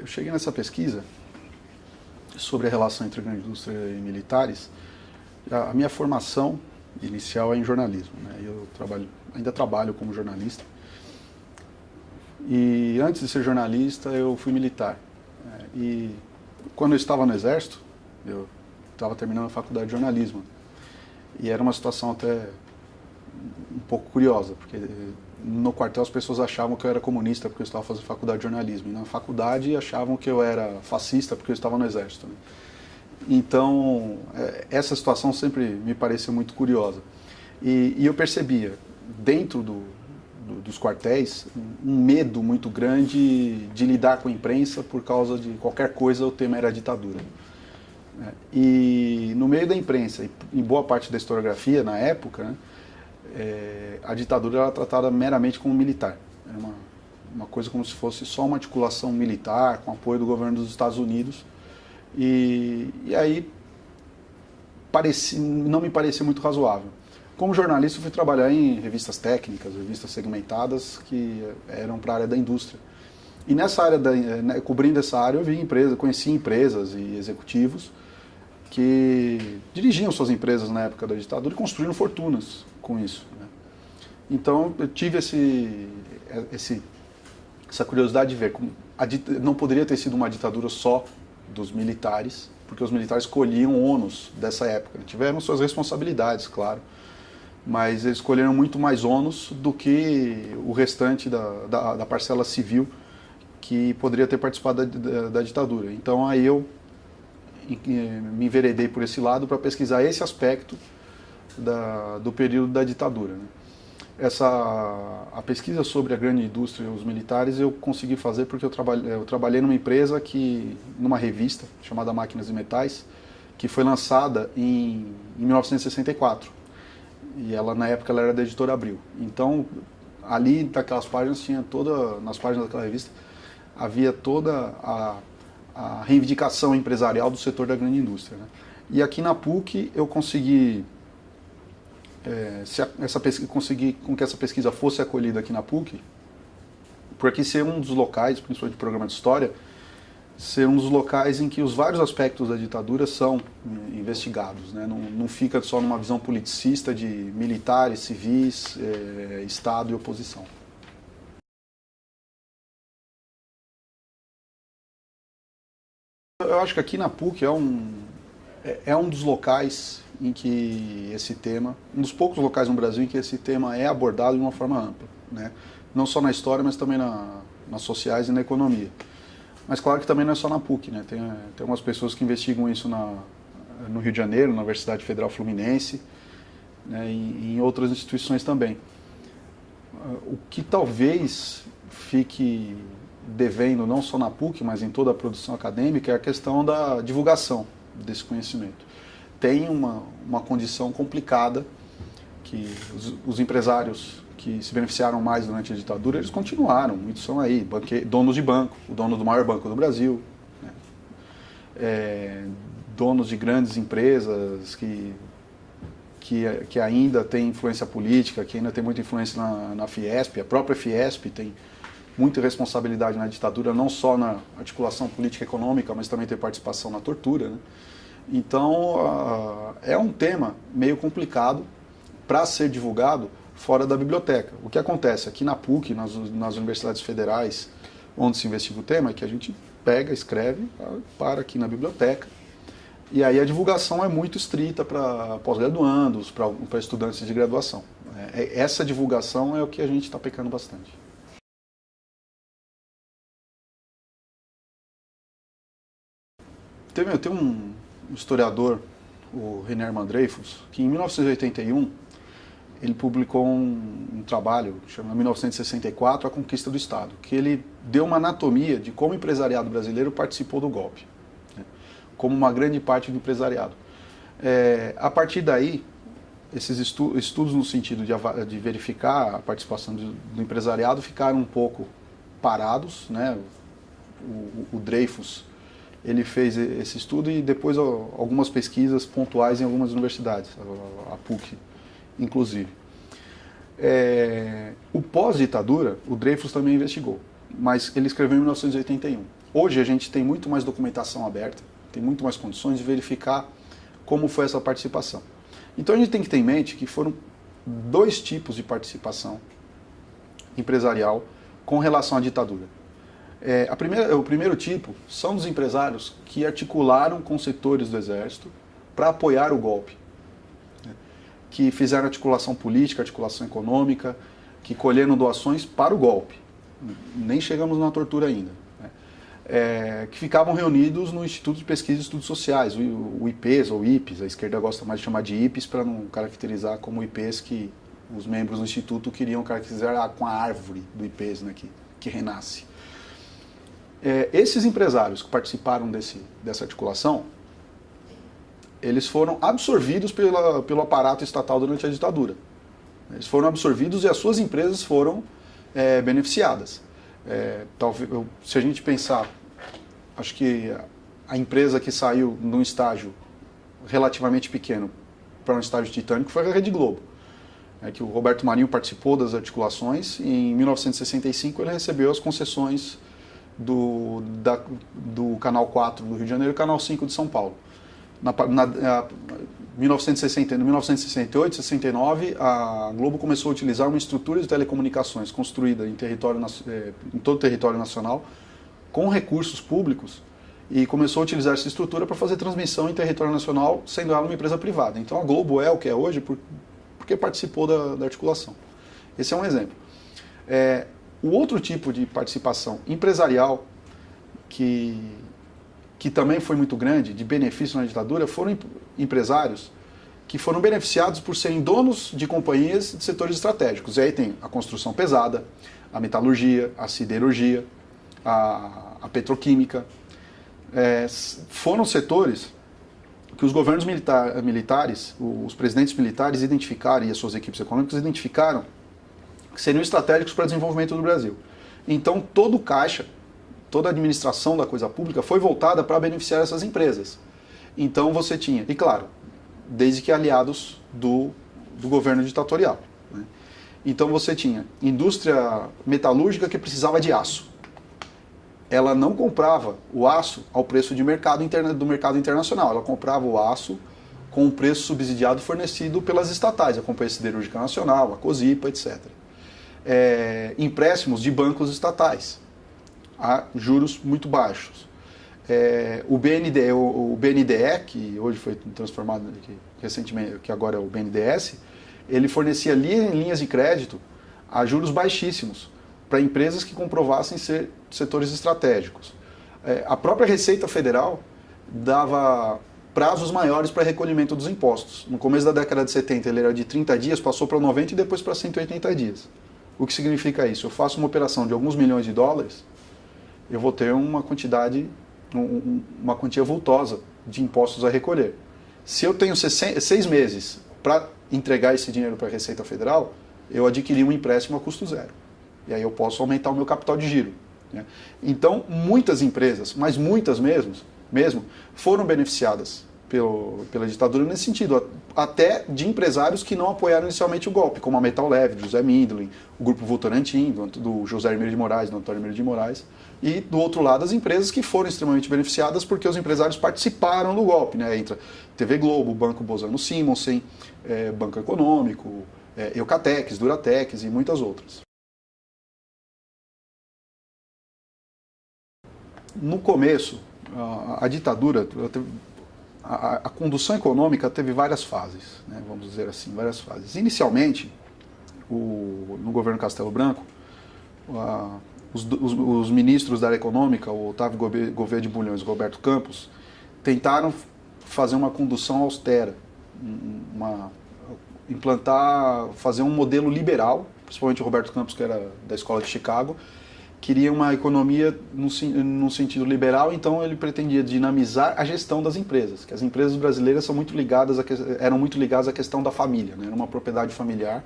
Eu cheguei nessa pesquisa sobre a relação entre a grande indústria e militares. A minha formação inicial é em jornalismo, né? Eu ainda trabalho como jornalista. E antes de ser jornalista, eu fui militar. E quando eu estava no Exército, eu estava terminando a faculdade de jornalismo. E era uma situação até um pouco curiosa, porque no quartel as pessoas achavam que eu era comunista porque eu estava fazendo faculdade de jornalismo. E na faculdade achavam que eu era fascista porque eu estava no Exército, né? Então, essa situação sempre me pareceu muito curiosa. E eu percebia, dentro dos quartéis, um medo muito grande de lidar com a imprensa por causa de qualquer coisa, o tema era a ditadura. E no meio da imprensa, e em boa parte da historiografia na época, né, a ditadura era tratada meramente como militar. Era uma coisa como se fosse só uma articulação militar, com apoio do governo dos Estados Unidos. E aí não me parecia muito razoável. Como jornalista, eu fui trabalhar em revistas técnicas, revistas segmentadas que eram para a área da indústria. E nessa área, cobrindo essa área, eu conheci empresas e executivos que dirigiam suas empresas na época da ditadura e construíram fortunas com isso, né? Então eu tive essa curiosidade de ver como não poderia ter sido uma ditadura só dos militares, porque os militares colhiam ônus dessa época. Tiveram suas responsabilidades, claro, mas eles colheram muito mais ônus do que o restante da parcela civil que poderia ter participado da ditadura. Então aí eu me enveredei por esse lado para pesquisar esse aspecto do período da ditadura, né? A pesquisa sobre a grande indústria e os militares eu consegui fazer porque eu trabalhei numa empresa numa revista chamada Máquinas e Metais, que foi lançada em 1964. E na época ela era da editora Abril. Então, ali naquelas páginas nas páginas daquela revista, havia toda a reivindicação empresarial do setor da grande indústria, né? E aqui na PUC eu consegui conseguir com que essa pesquisa fosse acolhida aqui na PUC, porque ser um dos locais, principalmente do programa de História, ser um dos locais em que os vários aspectos da ditadura são investigados, né? Não fica só numa visão politicista de militares, civis, Estado e oposição. Eu acho que aqui na PUC é um dos locais em que esse tema, um dos poucos locais no Brasil em que esse tema é abordado de uma forma ampla, né? Não só na história, mas também nas sociais e na economia. Mas claro que também não é só na PUC, né? Tem algumas pessoas que investigam isso no Rio de Janeiro, na Universidade Federal Fluminense, né? E em outras instituições também. O que talvez fique devendo, não só na PUC, mas em toda a produção acadêmica, é a questão da divulgação desse conhecimento. Tem uma condição complicada que os empresários que se beneficiaram mais durante a ditadura, eles continuaram, muitos são aí, donos de banco, o dono do maior banco do Brasil, né? Donos de grandes empresas que ainda têm influência política, que ainda tem muita influência na Fiesp, a própria Fiesp tem muita responsabilidade na ditadura, não só na articulação política e econômica, mas também tem participação na tortura, né? Então, é um tema meio complicado para ser divulgado fora da biblioteca. O que acontece aqui na PUC, nas universidades federais, onde se investiga o tema, é que a gente pega, escreve, para aqui na biblioteca, e aí a divulgação é muito estrita para pós-graduandos, para estudantes de graduação. Essa divulgação é o que a gente está pecando bastante. Tem um historiador, o René Armand Dreyfus, que em 1981 ele publicou um trabalho chamado 1964, A Conquista do Estado, que ele deu uma anatomia de como o empresariado brasileiro participou do golpe, né? Como uma grande parte do empresariado. A partir daí, esses estudos no sentido de verificar a participação do empresariado ficaram um pouco parados, né? O Dreyfus ele fez esse estudo e depois algumas pesquisas pontuais em algumas universidades, a PUC inclusive. O pós-ditadura, o Dreyfus também investigou, mas ele escreveu em 1981. Hoje a gente tem muito mais documentação aberta, tem muito mais condições de verificar como foi essa participação. Então a gente tem que ter em mente que foram dois tipos de participação empresarial com relação à ditadura. O primeiro tipo são dos empresários que articularam com setores do Exército para apoiar o golpe, né? Que fizeram articulação política, articulação econômica, que colheram doações para o golpe. Nem chegamos na tortura ainda. Né? Que ficavam reunidos no Instituto de Pesquisa e Estudos Sociais, o IPES ou IPES, a esquerda gosta mais de chamar de IPES para não caracterizar como IPES que os membros do Instituto queriam caracterizar com a árvore do IPES, né, que renasce. Esses empresários que participaram dessa articulação, eles foram absorvidos pelo aparato estatal durante a ditadura. Eles foram absorvidos e as suas empresas foram beneficiadas. Se a gente pensar, acho que a empresa que saiu num estágio relativamente pequeno para um estágio titânico foi a Rede Globo. Que o Roberto Marinho participou das articulações e em 1965 ele recebeu as concessões do Canal 4 do Rio de Janeiro e Canal 5 de São Paulo. Em 1968, 69, a Globo começou a utilizar uma estrutura de telecomunicações construída em todo o território nacional, com recursos públicos, e começou a utilizar essa estrutura para fazer transmissão em território nacional, sendo ela uma empresa privada. Então a Globo é o que é hoje porque participou da articulação. Esse é um exemplo. O outro tipo de participação empresarial, que também foi muito grande, de benefício na ditadura, foram empresários que foram beneficiados por serem donos de companhias de setores estratégicos. E aí tem a construção pesada, a metalurgia, a siderurgia, a petroquímica. Foram setores que os governos militares, os presidentes militares identificaram, e as suas equipes econômicas identificaram, que seriam estratégicos para o desenvolvimento do Brasil. Então todo o caixa, toda a administração da coisa pública foi voltada para beneficiar essas empresas. Então você tinha, e claro, desde que aliados do governo ditatorial. Né? Então você tinha indústria metalúrgica que precisava de aço. Ela não comprava o aço ao preço do mercado internacional, ela comprava o aço com um preço subsidiado fornecido pelas estatais, a Companhia Siderúrgica Nacional, a COSIPA, etc. Empréstimos de bancos estatais a juros muito baixos. O BNDE, que hoje foi transformado recentemente, que agora é o BNDES, ele fornecia linhas de crédito a juros baixíssimos para empresas que comprovassem ser setores estratégicos. A própria Receita Federal dava prazos maiores para recolhimento dos impostos. No começo da década de 70 ele era de 30 dias, passou para 90 e depois para 180 dias. O que significa isso? Eu faço uma operação de alguns milhões de dólares, eu vou ter uma quantia vultosa de impostos a recolher. Se eu tenho 6 meses para entregar esse dinheiro para a Receita Federal, eu adquiri um empréstimo a custo zero. E aí eu posso aumentar o meu capital de giro. Né? Então, muitas empresas, mas muitas mesmo foram beneficiadas pela ditadura nesse sentido, até de empresários que não apoiaram inicialmente o golpe, como a Metal Leve, do José Mindlin, o Grupo Votorantim, do José Hermílio de Moraes, do Antônio Hermílio de Moraes, e do outro lado as empresas que foram extremamente beneficiadas porque os empresários participaram do golpe, né? Entra TV Globo, Banco Bozano Simonsen, Banco Econômico, Eucatex, Duratex e muitas outras. No começo, a ditadura, a condução econômica teve várias fases, né? Vamos dizer assim, várias fases. Inicialmente, no governo Castelo Branco, os ministros da área econômica, o Otávio Gouveia de Bulhões e o Roberto Campos, tentaram fazer uma condução austera, fazer um modelo liberal, principalmente o Roberto Campos, que era da Escola de Chicago, queria uma economia num sentido liberal, então ele pretendia dinamizar a gestão das empresas, que as empresas brasileiras eram muito ligadas à questão da família, né? Era uma propriedade familiar.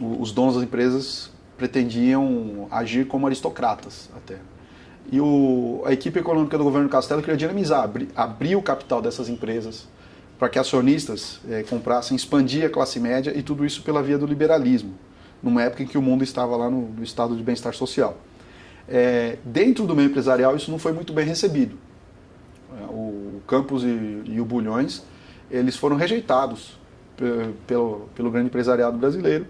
Os donos das empresas pretendiam agir como aristocratas até. E a equipe econômica do governo Castelo queria dinamizar, abrir o capital dessas empresas para que acionistas comprassem, expandir a classe média, e tudo isso pela via do liberalismo, numa época em que o mundo estava lá no estado de bem-estar social. Dentro do meio empresarial isso não foi muito bem recebido. O Campos e o Bulhões, eles foram rejeitados pelo grande empresariado brasileiro,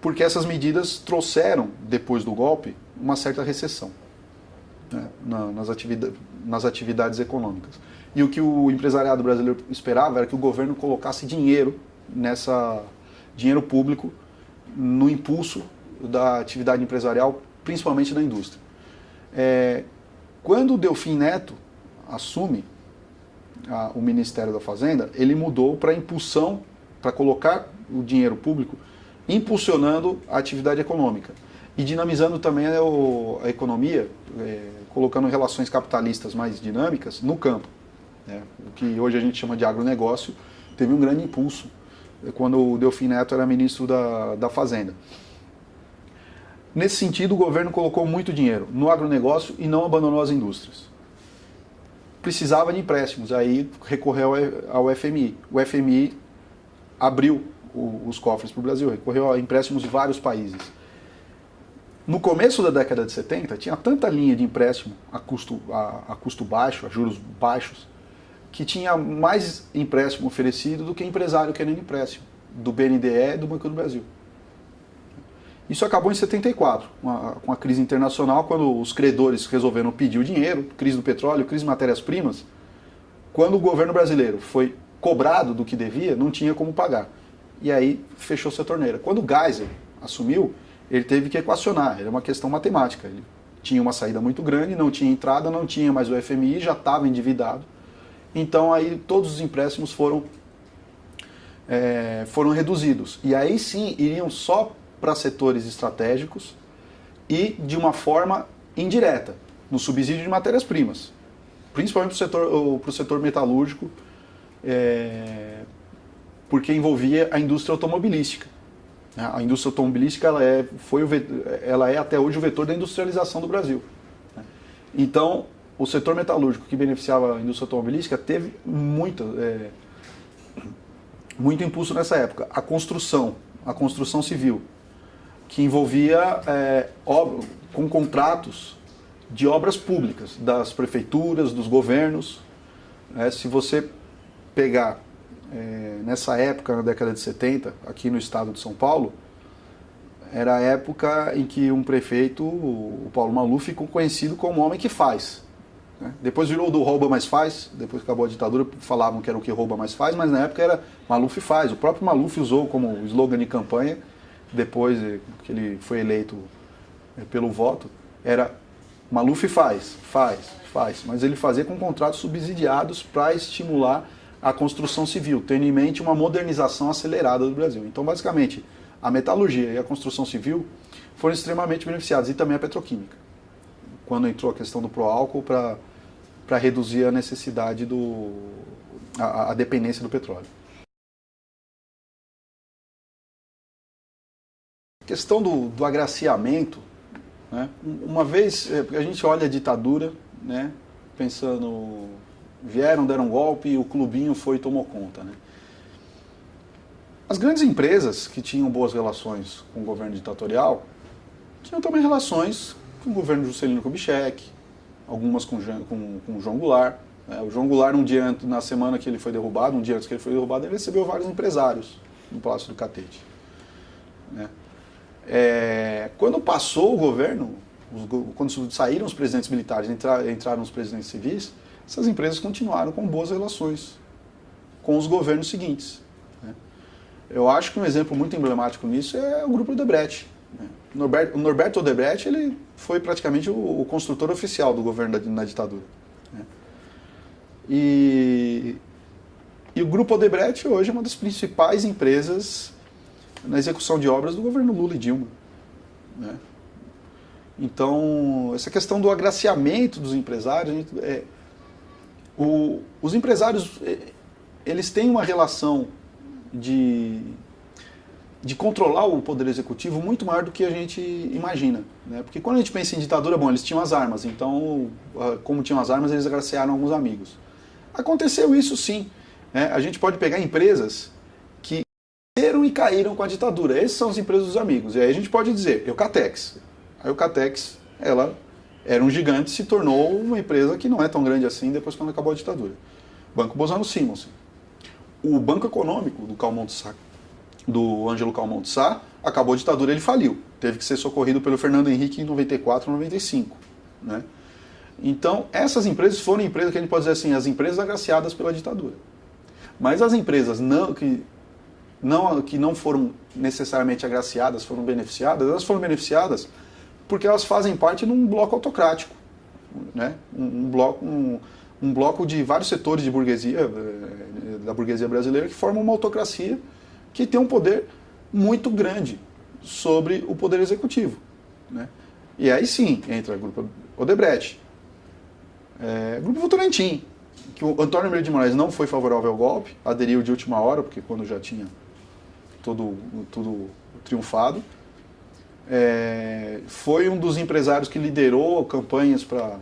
porque essas medidas trouxeram, depois do golpe, uma certa recessão, né, nas atividades econômicas. E o que o empresariado brasileiro esperava era que o governo colocasse dinheiro público no impulso da atividade empresarial, principalmente da indústria. Quando o Delfim Neto assume o Ministério da Fazenda, ele mudou para impulsão, para colocar o dinheiro público impulsionando a atividade econômica e dinamizando também a economia, colocando relações capitalistas mais dinâmicas no campo. O que hoje a gente chama de agronegócio teve um grande impulso quando o Delfim Neto era ministro da Fazenda. Nesse sentido, o governo colocou muito dinheiro no agronegócio e não abandonou as indústrias. Precisava de empréstimos, aí recorreu ao FMI. O FMI abriu os cofres para o Brasil, recorreu a empréstimos de vários países. No começo da década de 70, tinha tanta linha de empréstimo a custo baixo, a juros baixos, que tinha mais empréstimo oferecido do que empresário querendo empréstimo, do BNDE e do Banco do Brasil. Isso acabou em 74, com a crise internacional, quando os credores resolveram pedir o dinheiro, crise do petróleo, crise de matérias-primas. Quando o governo brasileiro foi cobrado do que devia, não tinha como pagar. E aí fechou-se a torneira. Quando o Geisel assumiu, ele teve que equacionar, era uma questão matemática. Ele tinha uma saída muito grande, não tinha entrada, não tinha mais o FMI, já estava endividado. Então aí todos os empréstimos foram reduzidos. E aí sim, iriam só para setores estratégicos e de uma forma indireta, no subsídio de matérias-primas, principalmente para o setor metalúrgico, porque envolvia a indústria automobilística. A indústria automobilística ela é até hoje o vetor da industrialização do Brasil. Então, o setor metalúrgico que beneficiava a indústria automobilística teve muito impulso nessa época. A construção civil, que envolvia com contratos de obras públicas, das prefeituras, dos governos. Se você pegar nessa época, na década de 70, aqui no estado de São Paulo, era a época em que um prefeito, o Paulo Maluf, ficou conhecido como o homem que faz. Depois virou do rouba mais faz, depois que acabou a ditadura falavam que era o que rouba mais faz, mas na época era Maluf faz. O próprio Maluf usou como slogan de campanha, depois que ele foi eleito pelo voto, era Maluf faz, mas ele fazia com contratos subsidiados para estimular a construção civil, tendo em mente uma modernização acelerada do Brasil. Então, basicamente, a metalurgia e a construção civil foram extremamente beneficiados, e também a petroquímica, quando entrou a questão do pró-álcool para reduzir a necessidade a dependência do petróleo. A questão do agraciamento, né? Uma vez a gente olha a ditadura, né, pensando, deram um golpe e o clubinho foi e tomou conta. Né? As grandes empresas que tinham boas relações com o governo ditatorial tinham também relações com o governo Juscelino Kubitschek, algumas com o João Goulart. Né? O João Goulart, na semana que ele foi derrubado, um dia antes que ele foi derrubado, ele recebeu vários empresários no Palácio do Catete. Né? Quando passou o governo, quando saíram os presidentes militares, entraram os presidentes civis, essas empresas continuaram com boas relações com os governos seguintes. Né? Eu acho que um exemplo muito emblemático nisso é o Grupo Odebrecht. Né? O Norberto Odebrecht, ele foi praticamente o construtor oficial do governo na ditadura. Né? E o Grupo Odebrecht hoje é uma das principais empresas na execução de obras do governo Lula e Dilma. Né? Então, essa questão do agraciamento dos empresários, os empresários, eles têm uma relação de controlar o poder executivo muito maior do que a gente imagina. Né? Porque quando a gente pensa em ditadura, bom, eles tinham as armas, então, como tinham as armas, eles agraciaram alguns amigos. Aconteceu isso sim. Né? A gente pode pegar empresas que e caíram com a ditadura. Essas são as empresas dos amigos. E aí a gente pode dizer, Eucatex. A Eucatex, ela era um gigante, se tornou uma empresa que não é tão grande assim depois quando acabou a ditadura. Banco Bozano-Simonsen. O Banco Econômico do Calmon de Sá, do Ângelo Calmon de Sá, acabou a ditadura, ele faliu. Teve que ser socorrido pelo Fernando Henrique em 94, 95. Né? Então, essas empresas foram empresas que a gente pode dizer assim, as empresas agraciadas pela ditadura. Mas as empresas que não foram necessariamente agraciadas, foram beneficiadas, elas foram beneficiadas porque elas fazem parte de um bloco autocrático. Né? Um bloco de vários setores de burguesia, da burguesia brasileira, que formam uma autocracia que tem um poder muito grande sobre o poder executivo. Né? E aí sim entra o Grupo Odebrecht, Grupo Votorantim, que o Antônio Emílio de Moraes não foi favorável ao golpe, aderiu de última hora, porque quando já tinha tudo triunfado. Foi um dos empresários que liderou campanhas para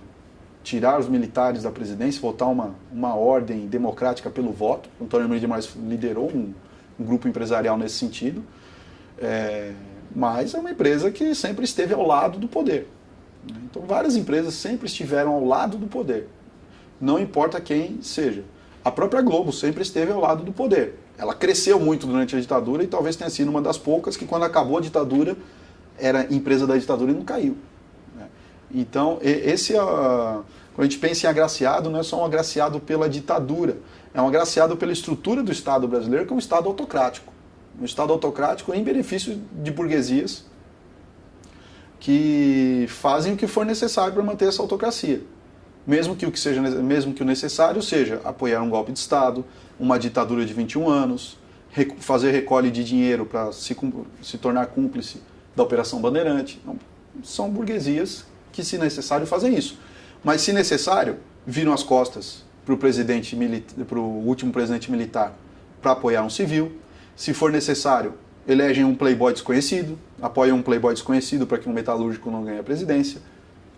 tirar os militares da presidência, votar uma ordem democrática pelo voto. O Antônio Emílio de Moraes liderou um grupo empresarial nesse sentido. Mas é uma empresa que sempre esteve ao lado do poder. Então, várias empresas sempre estiveram ao lado do poder. Não importa quem seja. A própria Globo sempre esteve ao lado do poder. Ela cresceu muito durante a ditadura e talvez tenha sido uma das poucas que, quando acabou a ditadura, era empresa da ditadura e não caiu. Então, quando a gente pensa em agraciado, não é só um agraciado pela ditadura, é um agraciado pela estrutura do Estado brasileiro, que é um Estado autocrático. Um Estado autocrático em benefício de burguesias que fazem o que for necessário para manter essa autocracia. Mesmo que o necessário seja apoiar um golpe de Estado, uma ditadura de 21 anos, fazer recolhe de dinheiro para se tornar cúmplice da Operação Bandeirante. Então, são burguesias que, se necessário, fazem isso. Mas, se necessário, viram as costas para o último presidente militar para apoiar um civil. Se for necessário, elegem um playboy desconhecido, apoiam um playboy desconhecido para que um metalúrgico não ganhe a presidência,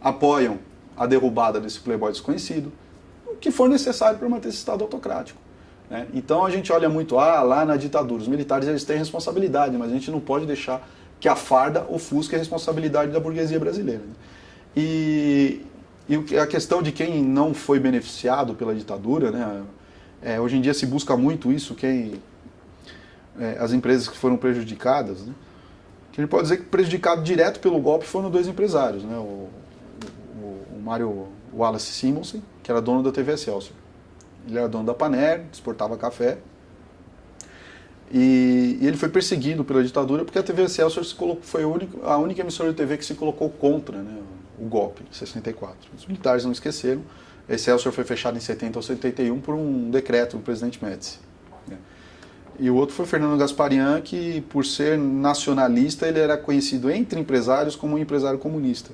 apoiam a derrubada desse playboy desconhecido, o que for necessário para manter esse Estado autocrático. Né? Então a gente olha muito, lá na ditadura, os militares eles têm responsabilidade, mas a gente não pode deixar que a farda ofusque a responsabilidade da burguesia brasileira. Né? E a questão de quem não foi beneficiado pela ditadura, né? Hoje em dia se busca muito isso, as empresas que foram prejudicadas, né? Que a gente pode dizer que prejudicado direto pelo golpe foram dois empresários, né? O Mário Wallace Simonsen, que era dono da TV Excelsior. Ele era dono da Paner, exportava café. E ele foi perseguido pela ditadura porque a TV Excelsior foi a única emissora de TV que se colocou contra, né, o golpe de 64. Os militares não esqueceram. A Excelsior foi fechada em 70 ou 71 por um decreto do presidente Médici. Né. E o outro foi Fernando Gasparian, que, por ser nacionalista, ele era conhecido entre empresários como um empresário comunista.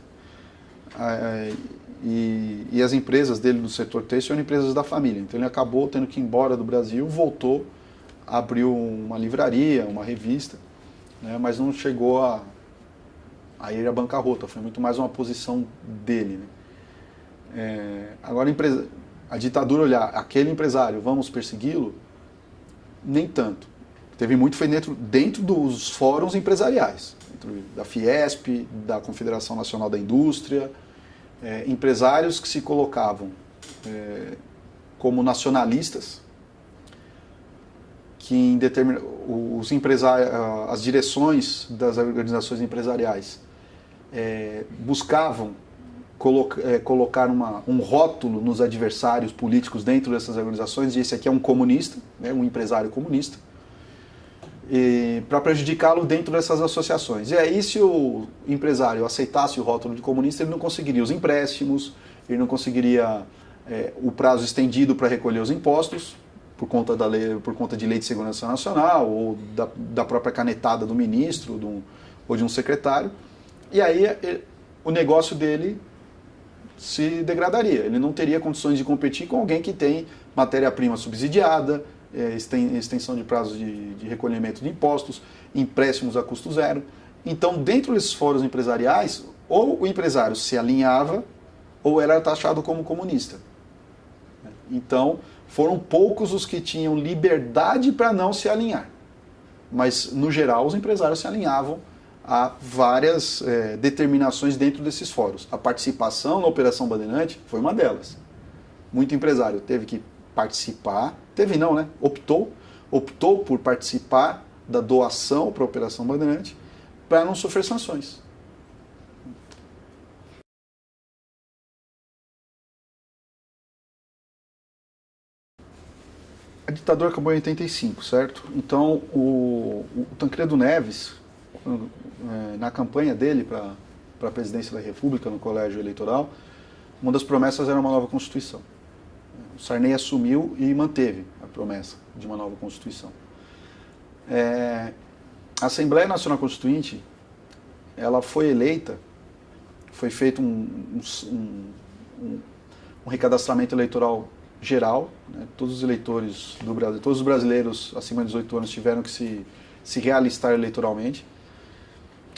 E as empresas dele do setor têxtil eram empresas da família. Então ele acabou tendo que ir embora do Brasil, voltou, abriu uma livraria, uma revista, né, mas não chegou a ir à bancarrota, foi muito mais uma posição dele. Né. Agora a ditadura olhar aquele empresário, vamos persegui-lo, nem tanto. Teve muito foi dentro dos fóruns empresariais, dentro da Fiesp, da Confederação Nacional da Indústria, empresários que se colocavam como nacionalistas, que as direções das organizações empresariais buscavam colocar um rótulo nos adversários políticos dentro dessas organizações, e esse aqui é um comunista, né, um empresário comunista, para prejudicá-lo dentro dessas associações. E aí, se o empresário aceitasse o rótulo de comunista, ele não conseguiria os empréstimos, ele não conseguiria o prazo estendido para recolher os impostos, por conta de lei de segurança nacional, ou da própria canetada do ministro, ou de um secretário. E aí o negócio dele se degradaria. Ele não teria condições de competir com alguém que tem matéria-prima subsidiada, extensão de prazos de recolhimento de impostos, empréstimos a custo zero. Então, dentro desses fóruns empresariais, ou o empresário se alinhava, ou era taxado como comunista. Então, foram poucos os que tinham liberdade para não se alinhar. Mas, no geral, os empresários se alinhavam há várias determinações dentro desses fóruns. A participação na Operação Bandeirante foi uma delas. Muito empresário teve que participar, teve não, né? Optou por participar da doação para a Operação Bandeirante para não sofrer sanções. A ditadura acabou em 85, certo? Então, o Tancredo Neves, na campanha dele para a presidência da República, no colégio eleitoral, uma das promessas era uma nova Constituição. O Sarney assumiu e manteve a promessa de uma nova Constituição. A Assembleia Nacional Constituinte, ela foi eleita, foi feito um recadastramento eleitoral geral, né? Todos os eleitores do Brasil, todos os brasileiros acima de 18 anos tiveram que se realistar eleitoralmente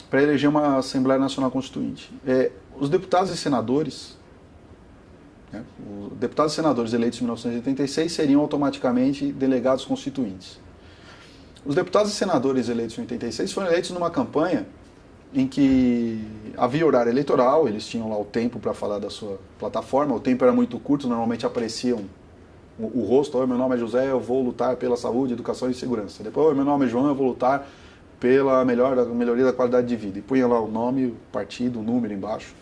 para eleger uma Assembleia Nacional Constituinte. Os deputados e senadores, né? Os deputados e senadores eleitos em 1986 seriam automaticamente delegados constituintes. Os deputados e senadores eleitos em 86 foram eleitos numa campanha em que havia horário eleitoral, eles tinham lá o tempo para falar da sua plataforma, o tempo era muito curto, normalmente apareciam o rosto: oi, meu nome é José, eu vou lutar pela saúde, educação e segurança. Depois: oi, meu nome é João, eu vou lutar pela melhoria da qualidade de vida. E punha lá o nome, o partido, o número embaixo.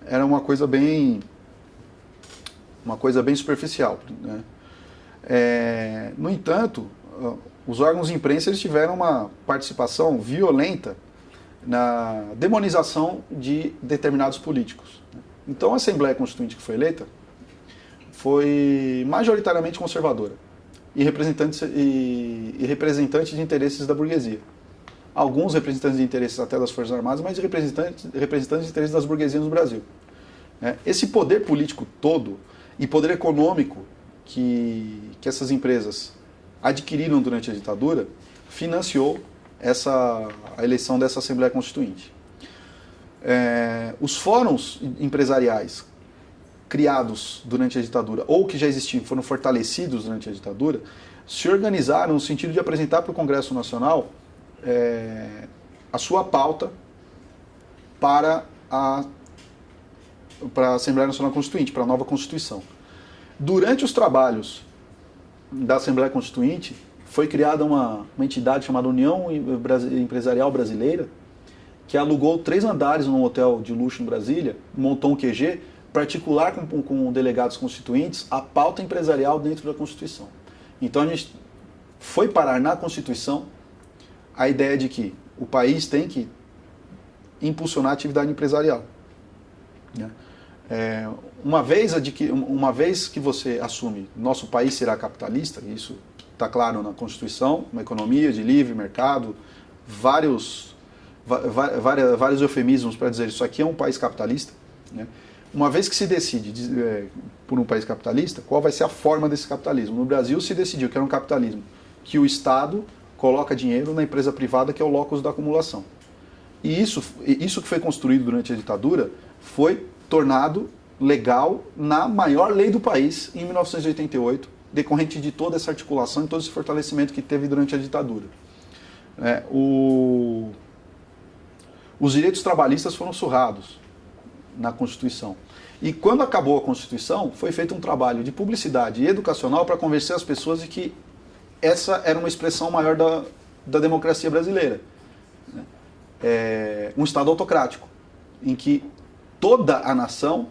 Era uma coisa bem superficial, né? No entanto, os órgãos de imprensa eles tiveram uma participação violenta na demonização de determinados políticos. Então a Assembleia Constituinte que foi eleita foi majoritariamente conservadora e representante de interesses da burguesia. Alguns representantes de interesses até das Forças Armadas, mas representantes de interesses das burguesias no Brasil. Esse poder político todo e poder econômico que essas empresas adquiriram durante a ditadura financiou a eleição dessa Assembleia Constituinte. Os fóruns empresariais criados durante a ditadura, ou que já existiam, foram fortalecidos durante a ditadura, se organizaram no sentido de apresentar para o Congresso Nacional a sua pauta para a Assembleia Nacional Constituinte, para a nova Constituição. Durante os trabalhos da Assembleia Constituinte, foi criada uma entidade chamada União Empresarial Brasileira, que alugou 3 andares num hotel de luxo em Brasília, montou um QG para articular com delegados constituintes a pauta empresarial dentro da Constituição. Então a gente foi parar na Constituição a ideia de que o país tem que impulsionar a atividade empresarial. Uma vez que você assume nosso país será capitalista, isso está claro na Constituição, uma economia de livre mercado, vários eufemismos para dizer isso aqui é um país capitalista, né? Uma vez que se decide por um país capitalista, qual vai ser a forma desse capitalismo? No Brasil se decidiu que era um capitalismo que o Estado coloca dinheiro na empresa privada, que é o locus da acumulação. E isso que foi construído durante a ditadura foi tornado legal na maior lei do país em 1988, decorrente de toda essa articulação e todo esse fortalecimento que teve durante a ditadura. Os direitos trabalhistas foram surrados na Constituição. E quando acabou a Constituição, foi feito um trabalho de publicidade e educacional para convencer as pessoas de que essa era uma expressão maior da democracia brasileira. Um Estado autocrático, em que toda a nação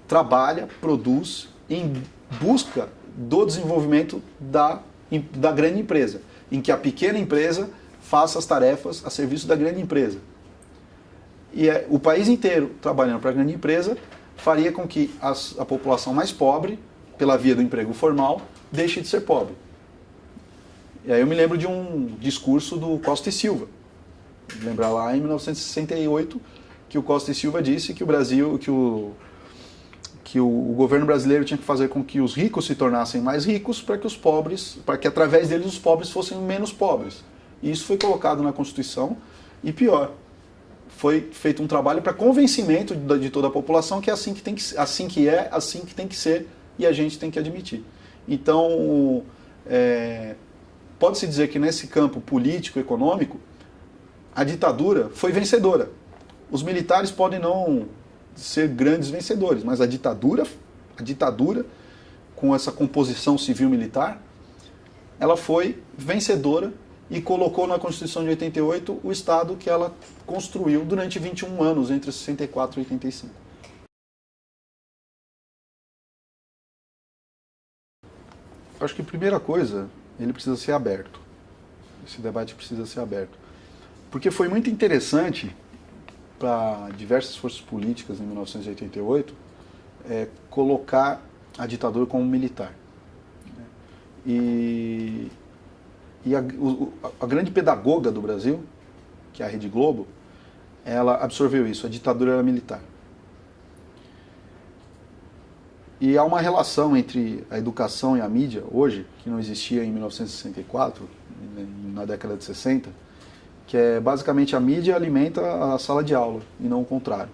trabalha, produz em busca do desenvolvimento da grande empresa, em que a pequena empresa faça as tarefas a serviço da grande empresa. E o país inteiro trabalhando para a grande empresa faria com que a população mais pobre, pela via do emprego formal, deixe de ser pobre. E aí eu me lembro de um discurso do Costa e Silva. Lembrar lá em 1968 que o Costa e Silva disse que o governo brasileiro tinha que fazer com que os ricos se tornassem mais ricos para que através deles os pobres fossem menos pobres. E isso foi colocado na Constituição e pior, foi feito um trabalho para convencimento de toda a população que é assim que tem que ser e a gente tem que admitir. Então, pode-se dizer que nesse campo político, econômico, a ditadura foi vencedora. Os militares podem não ser grandes vencedores, mas a ditadura, com essa composição civil-militar, ela foi vencedora e colocou na Constituição de 88 o Estado que ela construiu durante 21 anos, entre 64 e 85. Acho que a primeira coisa, ele precisa ser aberto. Esse debate precisa ser aberto. Porque foi muito interessante para diversas forças políticas em 1988 colocar a ditadura como militar. E a grande pedagoga do Brasil, que é a Rede Globo, ela absorveu isso, a ditadura era militar. E há uma relação entre a educação e a mídia, hoje, que não existia em 1964, na década de 60, que é basicamente a mídia alimenta a sala de aula, e não o contrário.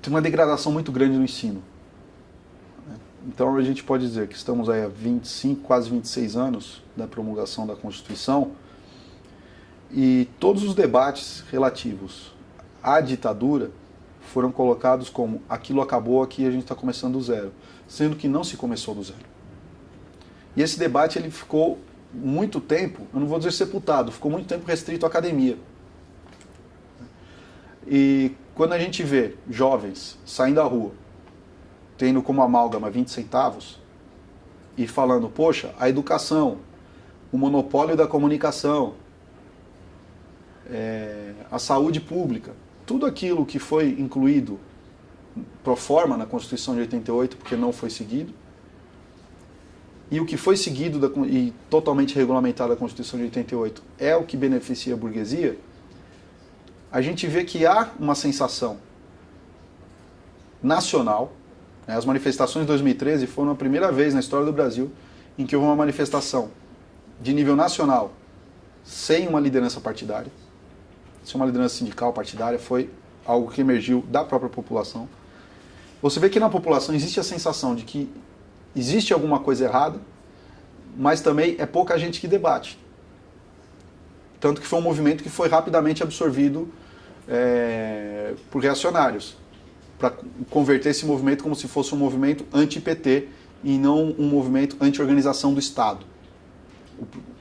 Tem uma degradação muito grande no ensino. Então a gente pode dizer que estamos aí há 25, quase 26 anos da promulgação da Constituição, e todos os debates relativos à ditadura foram colocados como aquilo acabou, aqui a gente está começando do zero, sendo que não se começou do zero. E esse debate ele ficou muito tempo, eu não vou dizer sepultado, ficou muito tempo restrito à academia. E quando a gente vê jovens saindo à rua, tendo como amálgama 20 centavos, e falando, poxa, a educação, o monopólio da comunicação, a saúde pública, tudo aquilo que foi incluído pro forma na Constituição de 88, porque não foi seguido, e o que foi seguido e totalmente regulamentado da Constituição de 88 é o que beneficia a burguesia, a gente vê que há uma sensação nacional. As manifestações de 2013 foram a primeira vez na história do Brasil em que houve uma manifestação de nível nacional sem uma liderança partidária, sem uma liderança sindical partidária, foi algo que emergiu da própria população. Você vê que na população existe a sensação de que existe alguma coisa errada, mas também é pouca gente que debate. Tanto que foi um movimento que foi rapidamente absorvido por reacionários, para converter esse movimento como se fosse um movimento anti-PT e não um movimento anti-organização do Estado.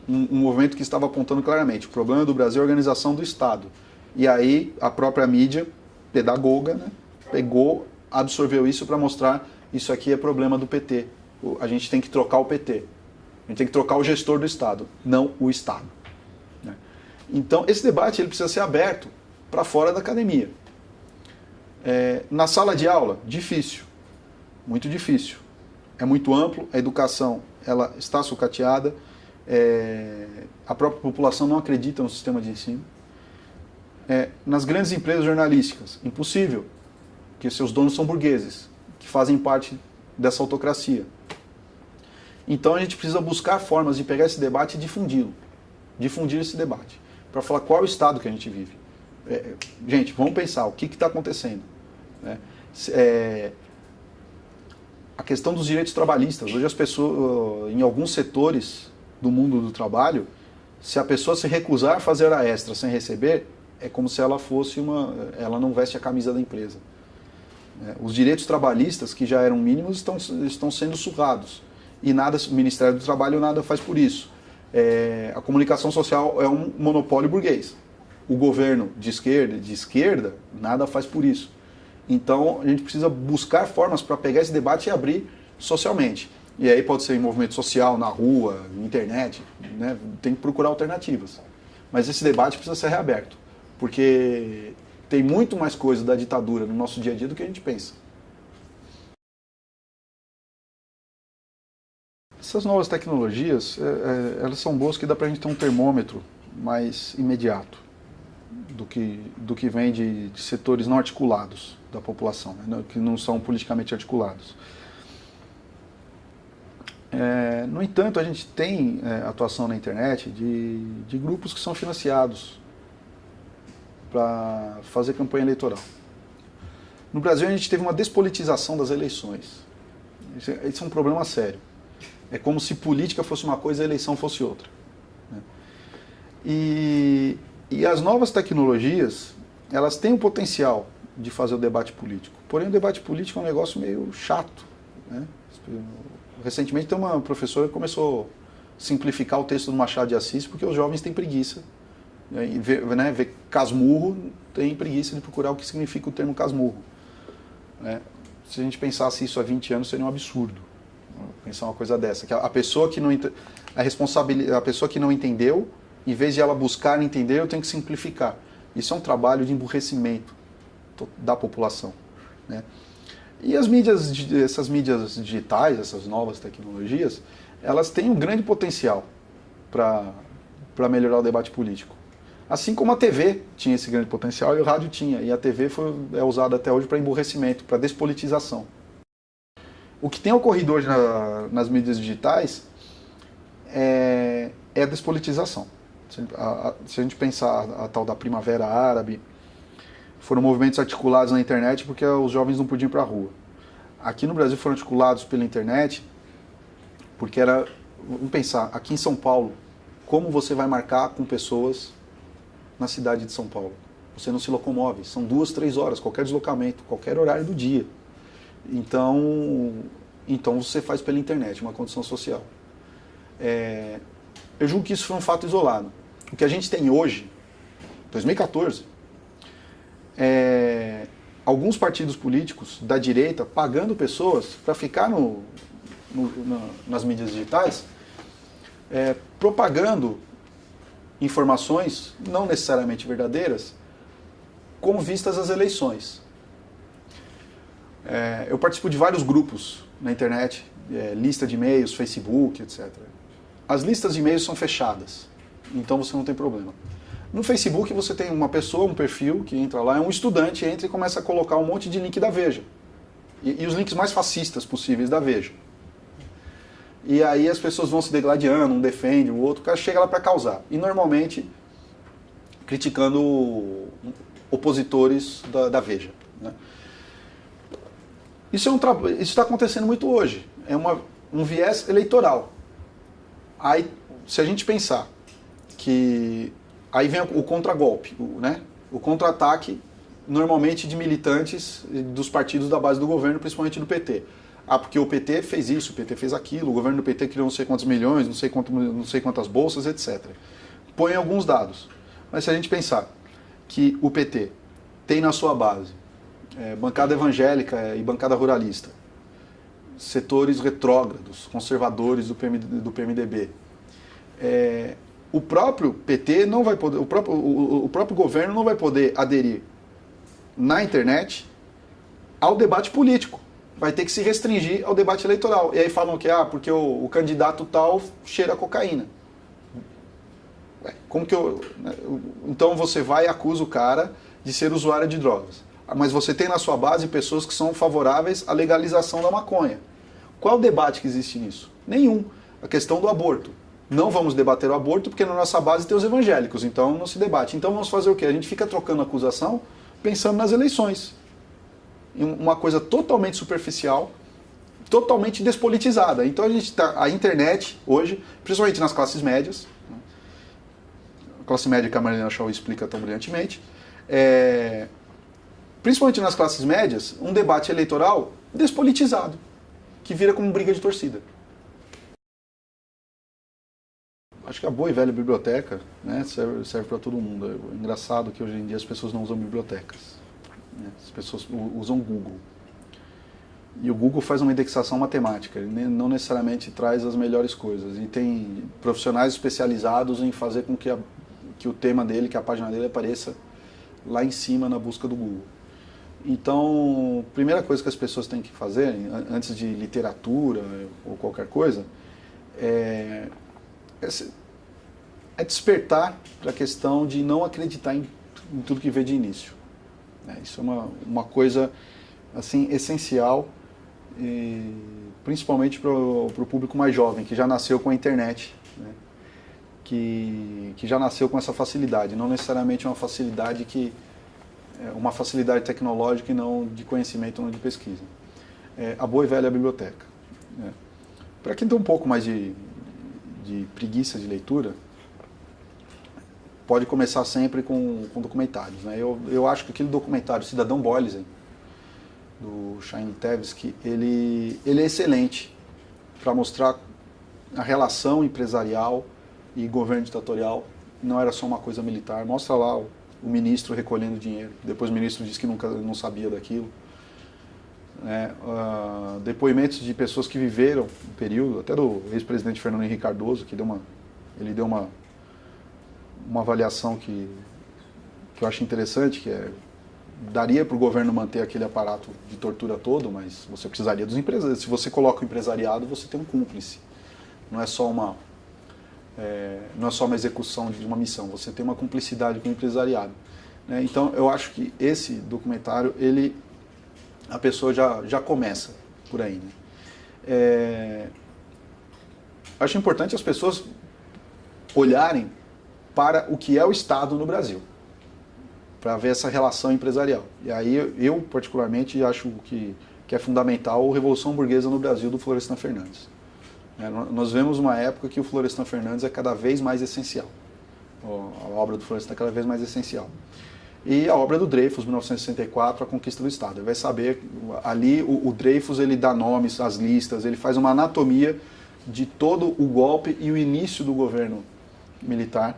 Um movimento que estava apontando claramente, o problema do Brasil é a organização do Estado. E aí a própria mídia, pedagoga, né, pegou, absorveu isso para mostrar isso aqui é problema do PT. A gente tem que trocar o PT. A gente tem que trocar o gestor do Estado, não o Estado. Né? Então esse debate ele precisa ser aberto para fora da academia. Na sala de aula, difícil, muito difícil. É muito amplo, a educação ela está sucateada, a própria população não acredita no sistema de ensino. Nas grandes empresas jornalísticas, impossível, porque seus donos são burgueses, que fazem parte dessa autocracia. Então a gente precisa buscar formas de pegar esse debate e difundir esse debate, para falar qual é o estado que a gente vive. Gente, vamos pensar, o que está acontecendo? A questão dos direitos trabalhistas. Hoje as pessoas, em alguns setores do mundo do trabalho, se a pessoa se recusar a fazer hora extra sem receber, é como se ela fosse ela não veste a camisa da empresa. Os direitos trabalhistas, que já eram mínimos, estão sendo surrados. E nada, o Ministério do Trabalho nada faz por isso. A comunicação social é um monopólio burguês. O governo de esquerda, nada faz por isso. Então, a gente precisa buscar formas para pegar esse debate e abrir socialmente. E aí pode ser em movimento social, na rua, na internet, né? Tem que procurar alternativas. Mas esse debate precisa ser reaberto, porque tem muito mais coisa da ditadura no nosso dia a dia do que a gente pensa. Essas novas tecnologias, elas são boas que dá para a gente ter um termômetro mais imediato do que vem de setores não articulados da população, né, que não são politicamente articulados. No entanto, a gente tem atuação na internet de grupos que são financiados para fazer campanha eleitoral. No Brasil, a gente teve uma despolitização das eleições. Isso é um problema sério. É como se política fosse uma coisa e eleição fosse outra. Né? E as novas tecnologias, elas têm o potencial de fazer o debate político. Porém, o debate político é um negócio meio chato. Né? Recentemente, tem uma professora que começou a simplificar o texto do Machado de Assis porque os jovens têm preguiça. E ver casmurro, tem preguiça de procurar o que significa o termo casmurro. Né? Se a gente pensasse isso há 20 anos, seria um absurdo. Pensar uma coisa dessa. Que a pessoa que não, a pessoa que não entendeu, em vez de ela buscar entender, eu tenho que simplificar. Isso é um trabalho de emburrecimento da população. Né? E essas mídias digitais, essas novas tecnologias, elas têm um grande potencial para melhorar o debate político. Assim como a TV tinha esse grande potencial e o rádio tinha. E a TV é usada até hoje para emburrecimento, para despolitização. O que tem ocorrido hoje nas mídias digitais é a despolitização. Se a gente pensar a tal da Primavera Árabe, foram movimentos articulados na internet porque os jovens não podiam ir para a rua. Aqui no Brasil foram articulados pela internet porque era, vamos pensar, aqui em São Paulo, como você vai marcar com pessoas na cidade de São Paulo? Você não se locomove, são 2, 3 horas, qualquer deslocamento, qualquer horário do dia. Então você faz pela internet, uma condição social. Eu julgo que isso foi um fato isolado. O que a gente tem hoje, 2014, alguns partidos políticos da direita pagando pessoas para ficar nas mídias digitais, propagando informações não necessariamente verdadeiras com vistas às eleições. Eu participo de vários grupos na internet, lista de e-mails, Facebook, etc. As listas de e-mails são fechadas, então você não tem problema. No Facebook você tem uma pessoa, um perfil que entra lá, é um estudante, entra e começa a colocar um monte de link da Veja. E os links mais fascistas possíveis da Veja. E aí as pessoas vão se degladiando, um defende, o outro, o cara chega lá para causar. E normalmente criticando opositores da Veja. Né? Isso está acontecendo muito hoje. É um viés eleitoral. Aí, se a gente pensar que... Aí vem o contragolpe, né? O contra-ataque, normalmente de militantes dos partidos da base do governo, principalmente do PT. Porque o PT fez isso, o PT fez aquilo, o governo do PT criou não sei quantos milhões, não sei quantas bolsas, etc. Põe alguns dados. Mas se a gente pensar que o PT tem na sua base bancada evangélica e bancada ruralista, setores retrógrados, conservadores do PMDB, o próprio PT não vai poder, o próprio governo não vai poder aderir na internet ao debate político. Vai ter que se restringir ao debate eleitoral. E aí falam que porque o candidato tal cheira cocaína. Como que então você vai e acusa o cara de ser usuário de drogas. Mas você tem na sua base pessoas que são favoráveis à legalização da maconha. Qual o debate que existe nisso? Nenhum. A questão do aborto. Não vamos debater o aborto porque na nossa base tem os evangélicos, então não se debate. Então vamos fazer o quê? A gente fica trocando acusação pensando nas eleições. Uma coisa totalmente superficial, totalmente despolitizada. Então a internet hoje, principalmente nas classes médias, a classe média que a Marlene Shaw explica tão brilhantemente, principalmente nas classes médias, um debate eleitoral despolitizado, que vira como briga de torcida. Acho que a boa e velha biblioteca, né, serve para todo mundo. É engraçado que hoje em dia as pessoas não usam bibliotecas. Né? As pessoas usam Google. E o Google faz uma indexação matemática, ele não necessariamente traz as melhores coisas. E tem profissionais especializados em fazer com que o tema dele, que a página dele apareça lá em cima na busca do Google. Então, a primeira coisa que as pessoas têm que fazer, antes de literatura ou qualquer coisa, é despertar para a questão de não acreditar em tudo que vê de início. Isso é uma coisa assim, essencial, principalmente para o público mais jovem, que já nasceu com a internet, né? que já nasceu com essa facilidade, não necessariamente uma facilidade tecnológica e não de conhecimento, não de pesquisa. A boa e velha biblioteca. Né? Para quem tem um pouco mais de preguiça de leitura, pode começar sempre com documentários. Né? Eu acho que aquele documentário Cidadão Boysen, do Chaim Tversky, ele é excelente para mostrar a relação empresarial e governo ditatorial. Não era só uma coisa militar. Mostra lá o ministro recolhendo dinheiro. Depois o ministro disse que nunca não sabia daquilo. Depoimentos de pessoas que viveram o período, até do ex-presidente Fernando Henrique Cardoso, que ele deu uma avaliação que eu acho interessante, que daria para o governo manter aquele aparato de tortura todo, mas você precisaria dos empresários. Se você coloca o empresariado, você tem um cúmplice. Não é só uma execução de uma missão, você tem uma cumplicidade com o empresariado. Né? Então, eu acho que esse documentário, a pessoa já começa por aí. Né? Acho importante as pessoas olharem para o que é o Estado no Brasil, para ver essa relação empresarial. E aí eu particularmente acho que é fundamental a Revolução Burguesa no Brasil do Florestan Fernandes. Nós vemos uma época que o Florestan Fernandes é cada vez mais essencial. A obra do Florestan é cada vez mais essencial. E a obra do Dreyfus, 1964, A Conquista do Estado. Ele vai saber, ali o Dreyfus ele dá nomes às listas, ele faz uma anatomia de todo o golpe e o início do governo militar,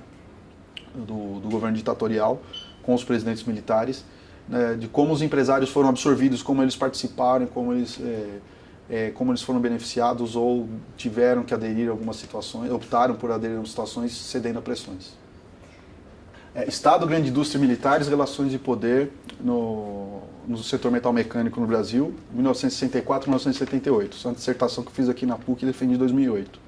do governo ditatorial, com os presidentes militares, né, de como os empresários foram absorvidos, como eles participaram, como eles foram beneficiados ou tiveram que aderir a algumas situações, optaram por aderir a algumas situações cedendo a pressões. Estado, grande indústria e militares, relações de poder no setor metal mecânico no Brasil, 1964 1978. Essa é uma dissertação que eu fiz aqui na PUC e defendi em 2008.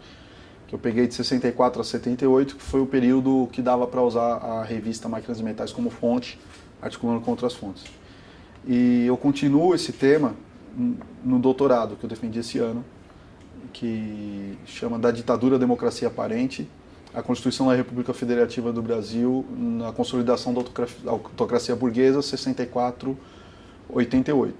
Que eu peguei de 64 a 78, que foi o período que dava para usar a revista Máquinas e Metais como fonte, articulando com outras fontes. E eu continuo esse tema no doutorado que eu defendi esse ano, que chama Da Ditadura à Democracia Aparente, a Constituição da República Federativa do Brasil na consolidação da autocracia burguesa, 64-88.